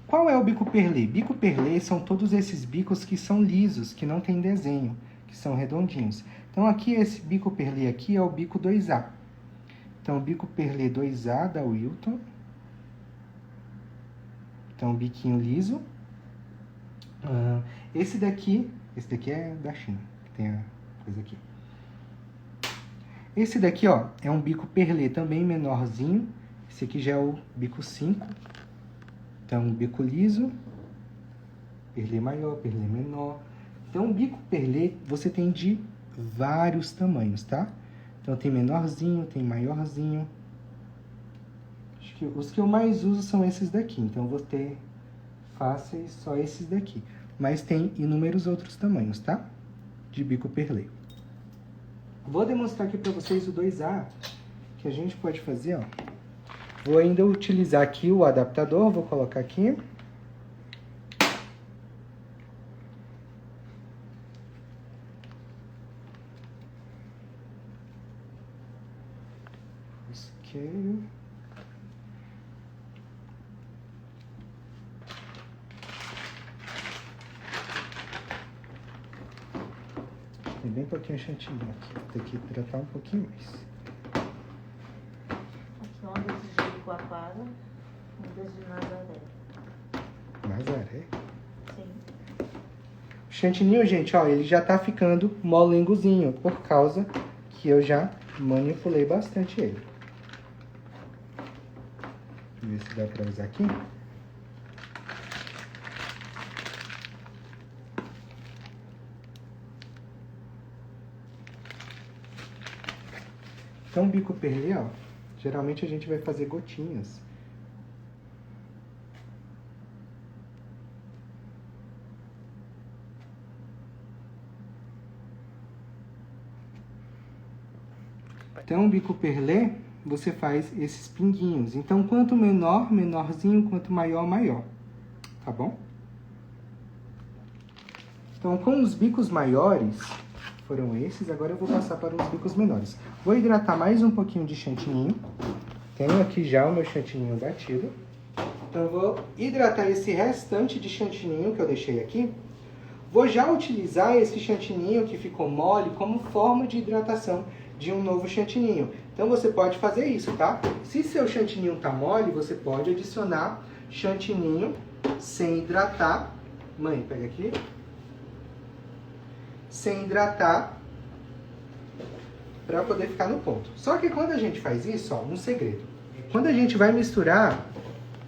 Qual é o bico perlê? Bico perlê são todos esses bicos que são lisos, que não tem desenho, que são redondinhos. Então aqui, esse bico perlê aqui é o bico 2A. Então, o bico perlê 2A da Wilton. Então, biquinho liso. Esse daqui é da China, que tem a coisa aqui. Esse daqui, ó, é um bico perlê também menorzinho. Esse aqui já é o bico 5. Então, bico liso, perlê maior, perlê menor. Então, o bico perlê você tem de vários tamanhos, tá? Então, tem menorzinho, tem maiorzinho. Acho que os que eu mais uso são esses daqui. Então, vou ter fáceis só esses daqui. Mas tem inúmeros outros tamanhos, tá? De bico perlê. Vou demonstrar aqui para vocês o 2A, que a gente pode fazer, ó. Vou ainda utilizar aqui o adaptador, vou colocar aqui. Isqueiro. Tem bem pouquinho chantilly aqui, tem que hidratar um pouquinho mais. Ondas de Jericoacoara, ondas de Nazaré. Nazaré? Sim. O chantininho, gente, ó, ele já tá ficando molengozinho, por causa que eu já manipulei bastante ele. Deixa eu ver se dá pra usar aqui. Então, o bico perlê, ó, geralmente a gente vai fazer gotinhas. Então, o bico perlê, você faz esses pinguinhos. Então, quanto menor, menorzinho, quanto maior, maior. Tá bom? Então, com os bicos maiores, foram esses. Agora eu vou passar para os bicos menores. Vou hidratar mais um pouquinho de chantininho. Tenho aqui já o meu chantininho batido. Então, eu vou hidratar esse restante de chantininho que eu deixei aqui. Vou já utilizar esse chantininho que ficou mole como forma de hidratação de um novo chantininho. Então você pode fazer isso, tá? Se seu chantininho tá mole, você pode adicionar chantininho sem hidratar. Mãe, pega aqui. Sem hidratar, para poder ficar no ponto. Só que quando a gente faz isso, ó, um segredo. Quando a gente vai misturar,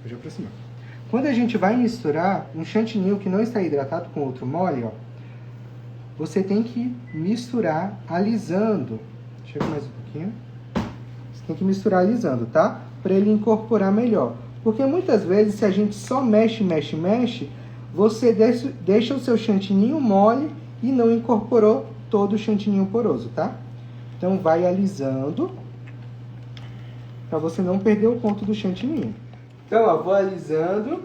deixa eu aproximar. Quando a gente vai misturar um chantininho que não está hidratado com outro mole, ó, você tem que misturar alisando. Chega mais um pouquinho. Você tem que misturar alisando, tá? Para ele incorporar melhor. Porque muitas vezes, se a gente só mexe, você deixa o seu chantininho mole e não incorporou todo o chantininho poroso, tá? Então, vai alisando para você não perder o ponto do chantininho. Então, ó, vou alisando.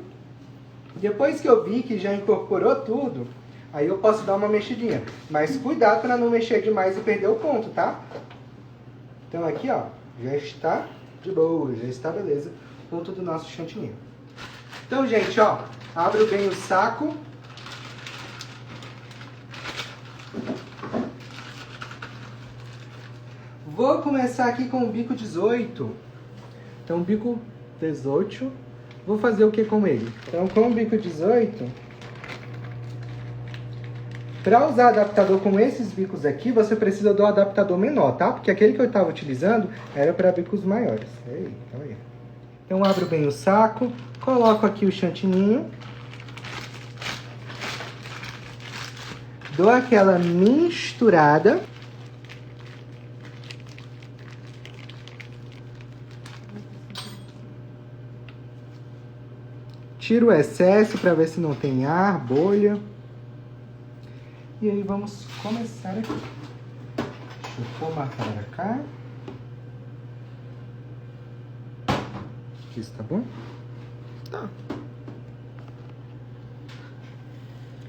Depois que eu vi que já incorporou tudo, aí eu posso dar uma mexidinha. Mas cuidado para não mexer demais e perder o ponto, tá? Então, aqui, ó, já está de boa, já está beleza o ponto do nosso chantininho. Então, gente, ó, abro bem o saco. Vou começar aqui com o bico 18. Então, bico 18. Vou fazer o que com ele? Então, com o bico 18, para usar adaptador com esses bicos aqui, você precisa do adaptador menor, tá? Porque aquele que eu estava utilizando era para bicos maiores. Aí, calma aí. Então, abro bem o saco, coloco aqui o chantininho. Dou aquela misturada. Tiro o excesso para ver se não tem ar, bolha. E aí vamos começar aqui. Deixa eu formar para cá. Isso tá bom? Tá.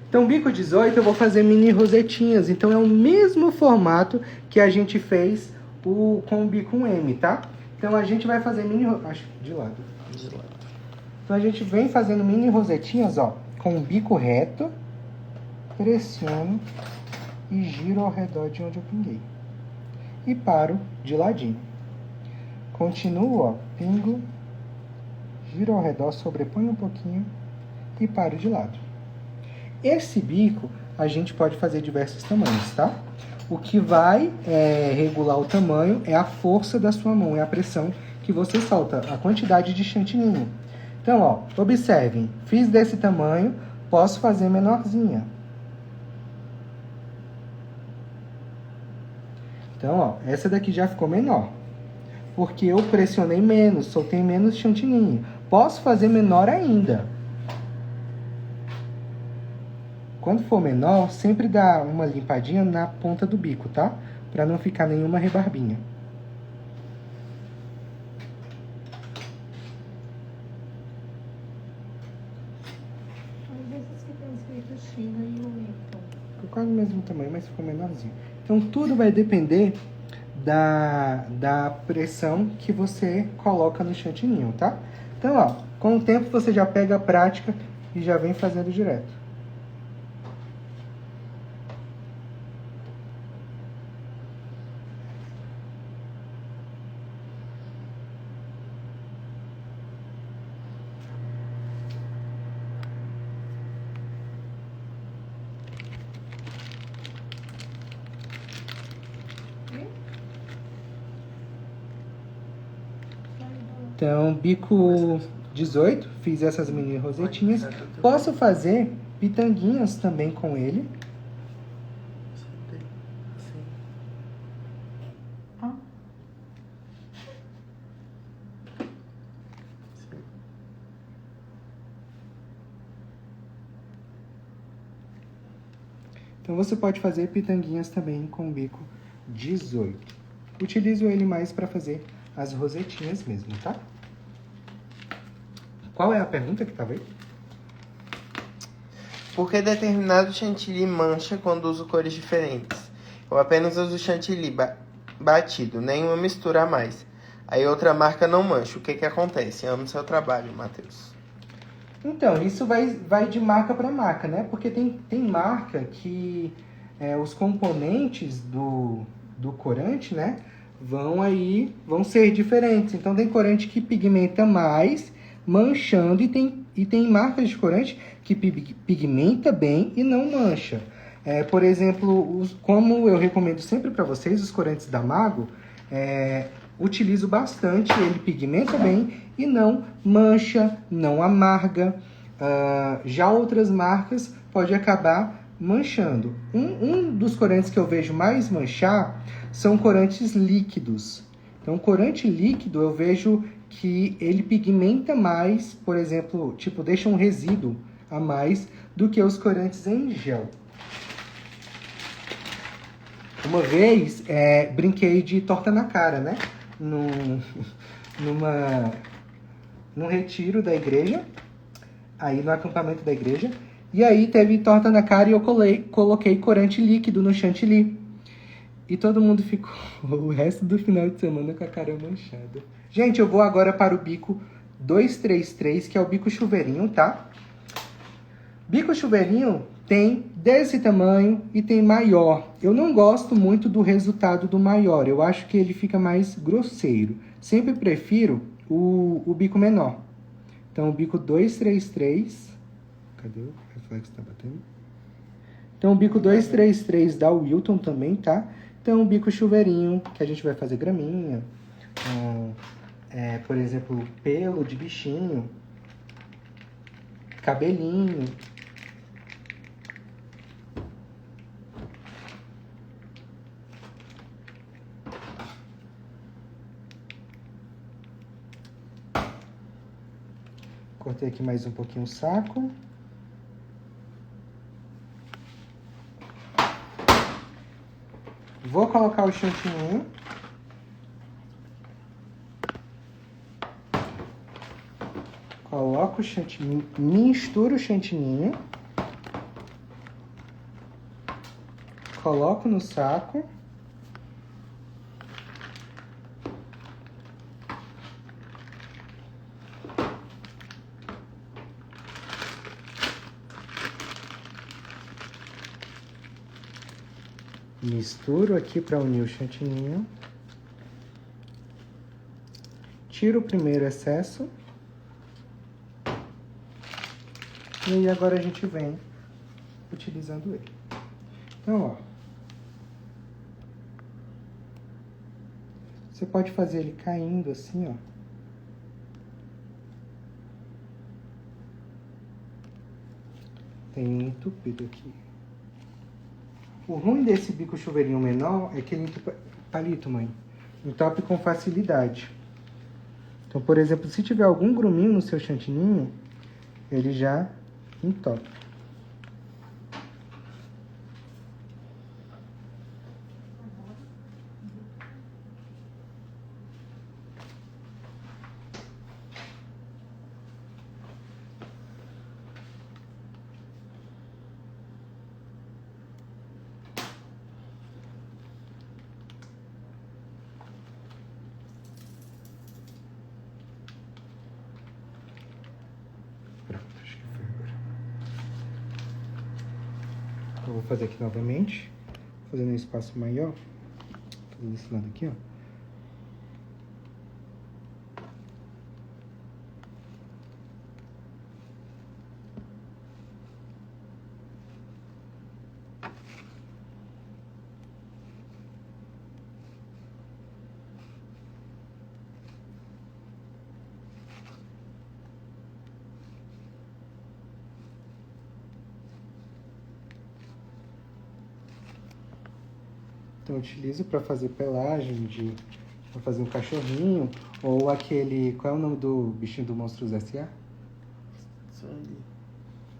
Então, bico 18 eu vou fazer mini rosetinhas. Então, é o mesmo formato que a gente fez com o bico M, tá? Então, a gente vai fazer mini... Acho que de lado. De lado. Então, a gente vem fazendo mini rosetinhas, ó, com o bico reto, pressiono e giro ao redor de onde eu pinguei. E paro de ladinho. Continuo, ó, pingo, giro ao redor, sobreponho um pouquinho e paro de lado. Esse bico, a gente pode fazer diversos tamanhos, tá? O que vai regular o tamanho é a força da sua mão, é a pressão que você solta, a quantidade de chantininho. Então, ó, observem, fiz desse tamanho, posso fazer menorzinha. Então, ó, essa daqui já ficou menor, porque eu pressionei menos, soltei menos chantininho. Posso fazer menor ainda. Quando for menor, sempre dá uma limpadinha na ponta do bico, tá? Pra não ficar nenhuma rebarbinha. China e o Wellington. Ficou quase o mesmo tamanho, mas ficou menorzinho. Então, tudo vai depender da pressão que você coloca no chantininho, tá? Então, ó, com o tempo você já pega a prática e já vem fazendo direto. Então, bico 18, fiz essas mini rosetinhas. Posso fazer pitanguinhas também com ele. Então, você pode fazer pitanguinhas também com o bico 18. Utilizo ele mais para fazer as rosetinhas mesmo, tá? Qual é a pergunta que tava aí? Por que determinado chantilly mancha quando uso cores diferentes? Eu apenas uso chantilly batido, nenhuma mistura a mais. Aí outra marca não mancha. O que acontece? Amo seu trabalho, Matheus. Então, isso vai de marca para marca, né? Porque tem marca que os componentes do corante, né? Vão ser diferentes. Então tem corante que pigmenta mais, manchando, e tem marcas de corante que pigmenta bem e não mancha. Por exemplo, como eu recomendo sempre para vocês, os corantes da Mago, utilizo bastante, ele pigmenta bem e não mancha, não amarga. Já outras marcas pode acabar manchando. Um dos corantes que eu vejo mais manchar são corantes líquidos. Então, corante líquido eu vejo que ele pigmenta mais, por exemplo, tipo, deixa um resíduo a mais do que os corantes em gel. Uma vez, brinquei de torta na cara, né? Num retiro da igreja, aí no acampamento da igreja, e aí teve torta na cara e eu coloquei corante líquido no chantilly. E todo mundo ficou o resto do final de semana com a cara manchada. Gente, eu vou agora para o bico 233, que é o bico chuveirinho, tá? Bico chuveirinho tem desse tamanho e tem maior. Eu não gosto muito do resultado do maior. Eu acho que ele fica mais grosseiro. Sempre prefiro o bico menor. Então, o bico 233... Cadê o reflexo? Tá batendo? Então, o bico 233 da Wilton também, tá? Então, o bico chuveirinho, que a gente vai fazer graminha. Por exemplo, pelo de bichinho. Cabelinho. Cortei aqui mais um pouquinho o saco. Vou colocar o chantininho. Coloco o chantininho, misturo o chantininho. Coloco no saco. Misturo aqui para unir o chantininho. Tiro o primeiro excesso. E aí agora a gente vem utilizando ele. Então, ó. Você pode fazer ele caindo assim, ó. Tem um entupido aqui. O ruim desse bico chuveirinho menor é que ele entupa... Palito, mãe. Entope com facilidade. Então, por exemplo, se tiver algum gruminho no seu chantininho, ele já entope. Eu vou fazer aqui novamente, fazendo um espaço maior, fazendo esse lado aqui, ó. Então, eu utilizo para fazer pelagem, para fazer um cachorrinho, ou aquele... Qual é o nome do bichinho do Monstros S.A.?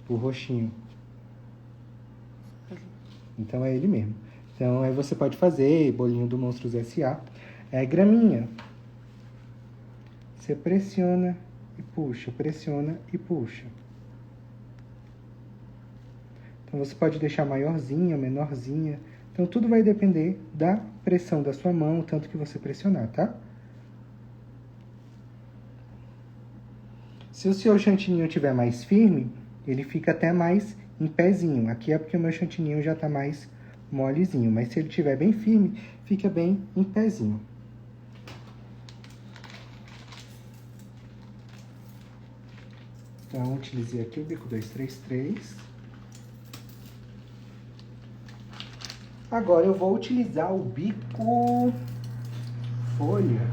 O roxinho. Então, é ele mesmo. Então, aí você pode fazer bolinho do Monstros S.A. Graminha. Você pressiona e puxa, pressiona e puxa. Então, você pode deixar maiorzinha, menorzinha. Então, tudo vai depender da pressão da sua mão, o tanto que você pressionar, tá? Se o seu chantininho estiver mais firme, ele fica até mais em pezinho. Aqui é porque o meu chantininho já está mais molezinho. Mas se ele estiver bem firme, fica bem em pezinho. Então, utilizei aqui o bico 233. Agora eu vou utilizar o bico folha.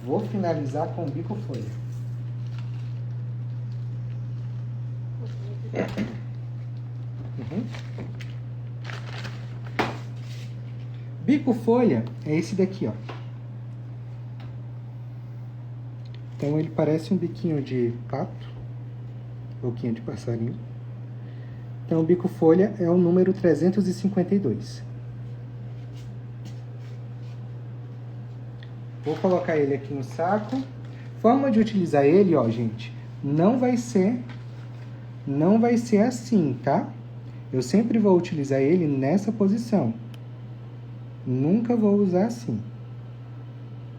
Vou finalizar com o bico folha. Uhum. Bico folha é esse daqui, ó. Então ele parece um biquinho de pato, boquinha de passarinho. Então o bico folha é o número 352. Vou colocar ele aqui no saco. Forma de utilizar ele, ó, gente, não vai ser assim, tá? Eu sempre vou utilizar ele nessa posição. Nunca vou usar assim.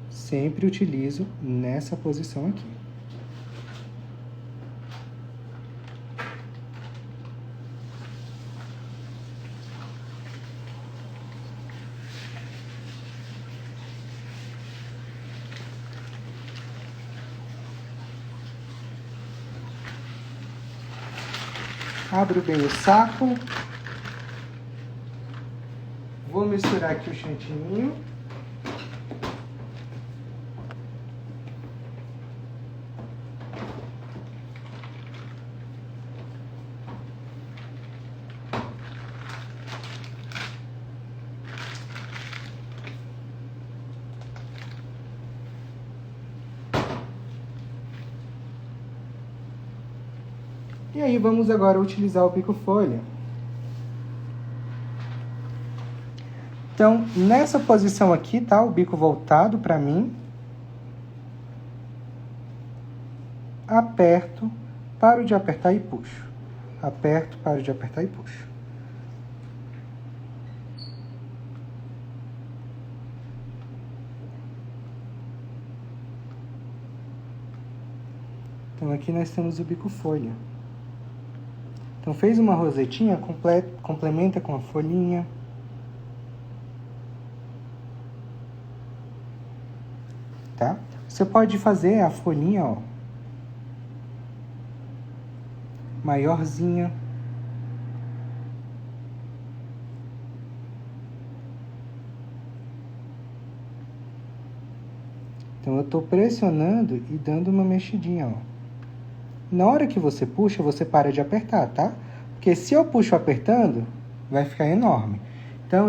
Sempre utilizo nessa posição aqui. Abro bem o saco. Vou misturar aqui o chantininho. E aí vamos agora utilizar o bico folha. Então, nessa posição aqui, tá? O bico voltado para mim. Aperto, paro de apertar e puxo. Aperto, paro de apertar e puxo. Então aqui nós temos o bico folha. Então fez uma rosetinha, complementa com a folhinha. Tá? Você pode fazer a folhinha, ó, maiorzinha. Então eu tô pressionando e dando uma mexidinha, ó. Na hora que você puxa, você para de apertar, tá? Porque se eu puxo apertando, vai ficar enorme. Então,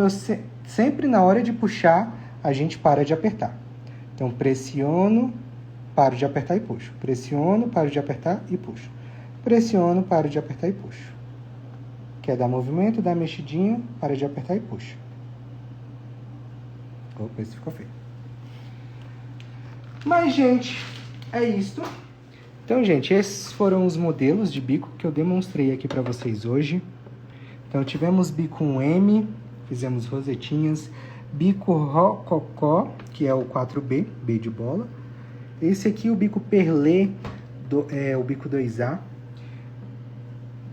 sempre na hora de puxar, a gente para de apertar. Então, pressiono, paro de apertar e puxo. Pressiono, paro de apertar e puxo. Pressiono, paro de apertar e puxo. Quer dar movimento, dá mexidinha, para de apertar e puxa. Opa, esse ficou feio. Mas, gente, é isso. Então, gente, esses foram os modelos de bico que eu demonstrei aqui para vocês hoje. Então, tivemos bico 1M, fizemos rosetinhas, bico rococó, que é o 4B, B de bola. Esse aqui, o bico perlê, o bico 2A.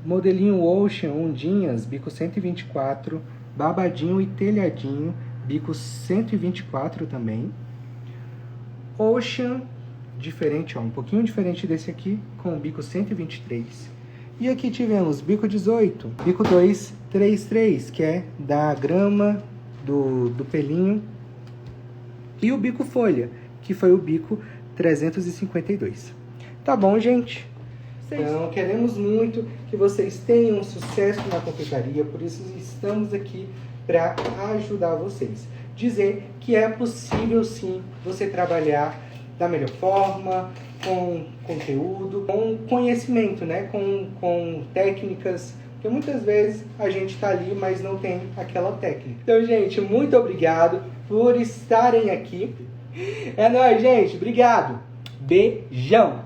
Modelinho Ocean, ondinhas, bico 124, babadinho e telhadinho, bico 124 também. Ocean, diferente, ó, um pouquinho diferente desse aqui, com o bico 123. E aqui tivemos bico 18, bico 233, que é da grama, do pelinho. E o bico folha, que foi o bico 352. Tá bom, gente? Então, queremos muito que vocês tenham sucesso na confeitaria, por isso estamos aqui para ajudar vocês. Dizer que é possível, sim, você trabalhar da melhor forma, com conteúdo, com conhecimento, né? Com técnicas, porque muitas vezes a gente tá ali, mas não tem aquela técnica. Então, gente, muito obrigado por estarem aqui. É nóis, gente. Obrigado. Beijão.